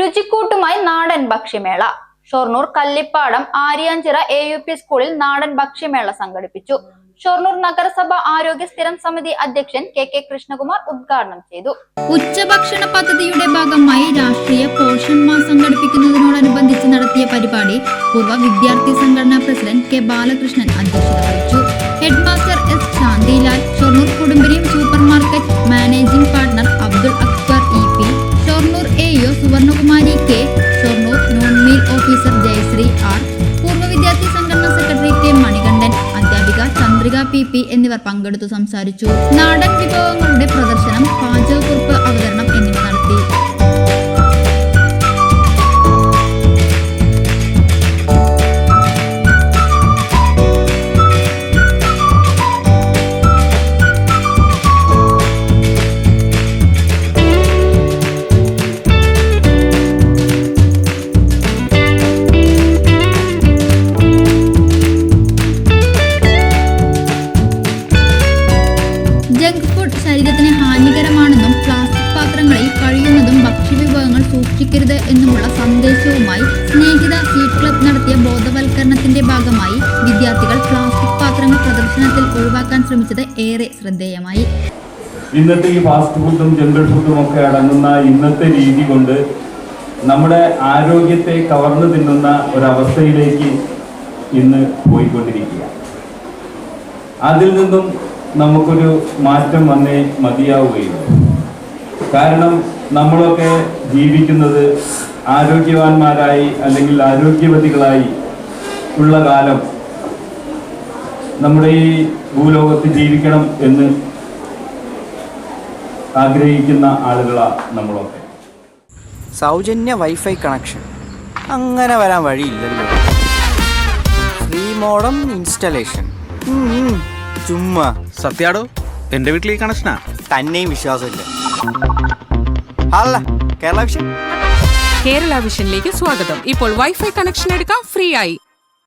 രുചിക്കൂട്ടുമായി നാടൻ ഭക്ഷ്യമേള. ഷൊർണൂർ കല്ലിപ്പാടം ആര്യാഞ്ചിറ AUP സ്കൂളിൽ നാടൻ ഭക്ഷ്യമേള സംഘടിപ്പിച്ചു. ഷൊർണൂർ നഗരസഭ ആരോഗ്യ സ്ഥിരം സമിതി അധ്യക്ഷൻ KK കൃഷ്ണകുമാർ ഉദ്ഘാടനം ചെയ്തു. ഉച്ചഭക്ഷണ പദ്ധതിയുടെ ഭാഗമായി രാഷ്ട്രീയ പോഷൺ മാസ് സംഘടിപ്പിക്കുന്നതിനോടനുബന്ധിച്ച് നടത്തിയ പരിപാടി പൂർവ്വ വിദ്യാർത്ഥി സംഘടനാ പ്രസിഡന്റ് K ബാലകൃഷ്ണൻ അധ്യക്ഷത വഹിച്ചു. ഹെഡ്മാസ്റ്റർ S ശാന്തിലാൽ, ഷൊർണൂർ കുടുംബരിയും super market managing partner Abdul Akbar EP, Shoranur AO Suvarnakumari K, Shoranur noon meal officer Jayasree R, പൂർവ്വ വിദ്യാർത്ഥി സംഘടനാ സെക്രട്ടറി K മണികണ്ഠൻ, അധ്യാപിക ചന്ദ്രിക PP എന്നിവർ പങ്കെടുത്തു സംസാരിച്ചു. നാടൻ വിഭവങ്ങളുടെ പ്രദർശനം, പാചകക്കുറിപ്പ് അവതരണം എന്നിവ നടത്തി. ജങ്ക് ഫുഡ് ശരീരത്തിന് ഹാനികരമാണെന്നും പ്ലാസ്റ്റിക് പാത്രങ്ങളിൽ കഴിയുന്നതും ഭക്ഷ്യവിഭവങ്ങൾ സൂക്ഷിക്കരുത് എന്നുമുള്ള സന്ദേശവുമായി സ്നേഹിത സ്വീറ്റ് ക്ലബ് നടത്തിയ ബോധവൽക്കരണത്തിന്റെ ഭാഗമായി വിദ്യാർത്ഥികൾ പ്ലാസ്റ്റിക് പാത്രങ്ങൾ പ്രദർശനത്തിൽ ഒഴിവാക്കാൻ ശ്രമിച്ചത് ഏറെ ശ്രദ്ധേയമായി. ഇന്നത്തെ ഈ ഫാസ്റ്റ് ഫുഡും ജങ്കൽ ഫുഡും ഒക്കെ അടങ്ങുന്ന ഇന്നത്തെ രീതി കൊണ്ട് നമ്മുടെ ആരോഗ്യത്തെ കവർന്നു തിന്നുന്ന ഒരവസ്ഥയിലേക്ക് ഇന്ന് പോയിക്കൊണ്ടിരിക്കുക. അതിൽ നിന്നും നമുക്കൊരു മാറ്റം വന്നേ മതിയാവുകയുള്ളൂ. കാരണം നമ്മളൊക്കെ ജീവിക്കുന്നത് ആരോഗ്യവാന്മാരായി അല്ലെങ്കിൽ ആരോഗ്യവതികളായി ഉള്ള കാലം നമ്മുടെ ഈ ഭൂലോകത്ത് ജീവിക്കണം എന്ന് ആഗ്രഹിക്കുന്ന ആളുകളാണ് നമ്മളൊക്കെ. സൗജന്യ വൈഫൈ കണക്ഷൻ അങ്ങനെ വരാൻ വഴിയില്ലല്ലോ. ഫ്രീ മോഡം ഇൻസ്റ്റലേഷൻ ചുമ്മാ. സത്യാടോ, എന്റെ വീട്ടിൽ ഈ കണക്ഷനാ. തന്നെയും വിശ്വാസമില്ല. അല്ല, കേരള വിഷൻ. കേരള വിഷനിലേക്ക് സ്വാഗതം. ഇപ്പോൾ വൈഫൈ കണക്ഷൻ എടുക്കാം ഫ്രീ ആയി.